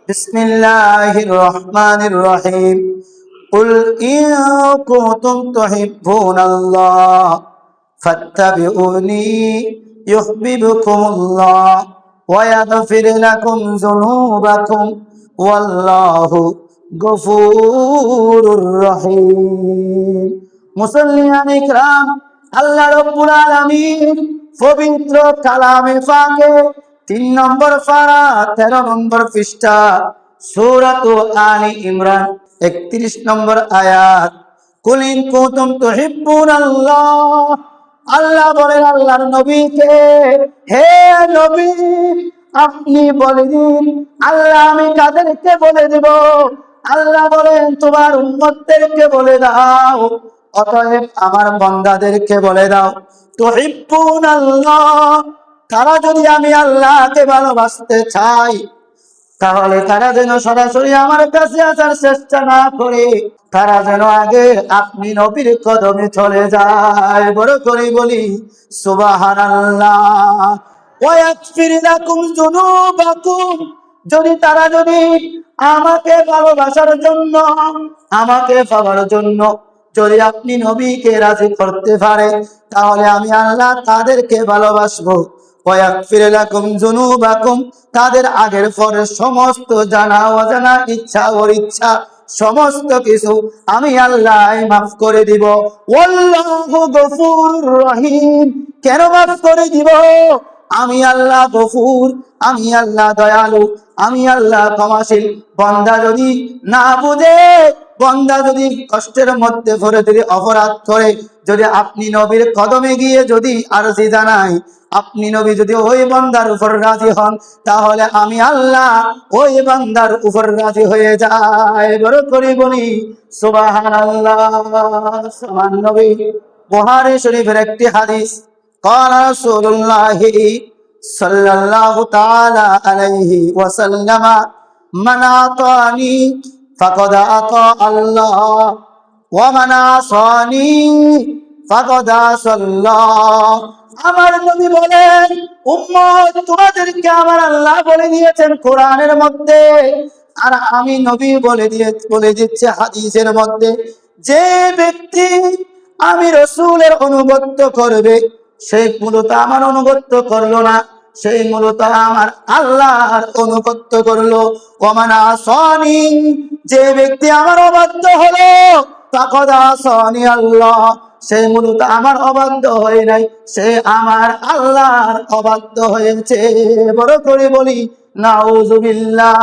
বিসমিল্লাহির রহমানির রহিম। কুল ইন কুনতুম তুহিব্বুনাল্লাহ ফাত্তাবিউনি ইউহিব্বুকুমুল্লাহ ওয়া ইয়াগফির লাকুম যুনুবাকুম ওয়াল্লাহু গফুরুর রহিম। মুসল্লিয়ান ইকরাম, আল্লাহ রাব্বুল আলামিন পবিত্র কালামে পাকে 3 নম্বর পারা 13 নম্বর পৃষ্ঠা সূরাত আলী ইমরান 31 নম্বর আয়াত, কুল ইন কুনতুম তুহিব্বুনাল্লাহ, আল্লাহ বলেন আল্লাহর নবীকে, হে নবী আপনি বলে দিন আল্লাহ আমি কাদেরকে বলে দেব। আল্লাহ বলেন তোমার উম্মতদেরকে বলে দাও, অতএব আমার বান্দাদেরকে বলে দাও তুহিব্বুনাল্লাহ, তারা যদি আমি আল্লাহকে ভালোবাসতে চাই তাহলে তারা যেন সরাসরি আমার কাছে আসার চেষ্টা না করে তারা যেন আগে আপনি নবীর কদমে চলে যায়। বড় করে বলি সুবহানাল্লাহ। ওয়া ইয়াগফির লাকুম যুনুবাকুম, তারা যদি আমাকে ভালোবাসার জন্য, আমাকে পাওয়ার জন্য যদি আপনি নবীকে রাজি করতে পারে তাহলে আমি আল্লাহ তাদেরকে ভালোবাসবো। ওয়া ইয়াগফির লাকুম যুনুবাকুম, তাদের আগের পরের সমস্ত জানা অজানা ইচ্ছা ও ইচ্ছা সমস্ত কিছু আমি আল্লাহ মাফ করে দিব। ওয়াল্লাহু গফুরুর রহিম, কেন মাফ করে দিব? আমি আল্লাহ গফুর, আমি আল্লাহ দয়ালু, আমি আল্লাহ ক্ষমাশীল। বান্দা যদি না বুঝে, বান্দা যদি কষ্টের মধ্যে পড়ে যদি অপরাধ করে, যদি আপনি নবীর কদমে গিয়ে যদি আরজি জানাই, আপনি নবী যদি ওই বান্দার উপর রাজি হন তাহলে আমি আল্লাহ ওই বান্দার উপর রাজি হয়ে যায়। বড় করে বলি সুবহানাল্লাহ। সুবহান নবী। বুখারী শরীফের একটি হাদিস, قال رسول الله صلى الله تعالى عليه وسلم من أطاعني فقد أطاع الله ومن عصاني فقد عصى الله। আমার নবী বলেন, উম্মত তোমাদেরকে আমার আল্লাহ বলে দিয়েছেন কোরআনের মধ্যে, আর আমি নবী বলে দিচ্ছে হাদিসের মধ্যে, যে ব্যক্তি আমি রাসূলের অনুগত্য করবে সেই মূলত আমার অনুগত্য করলো না, সেই মূলত আমার আল্লাহর অনুগত্য করলো। ওমান আসানি, যে ব্যক্তি আমার অবাধ্য হলো, ফাকাদ আসানি আল্লাহ, সেই মূলত আমার অবাধ্য হয় নাই, সে আমার আল্লাহর অবাধ্য হয়েছে। বড় করে বলি নাউজুবিল্লাহ।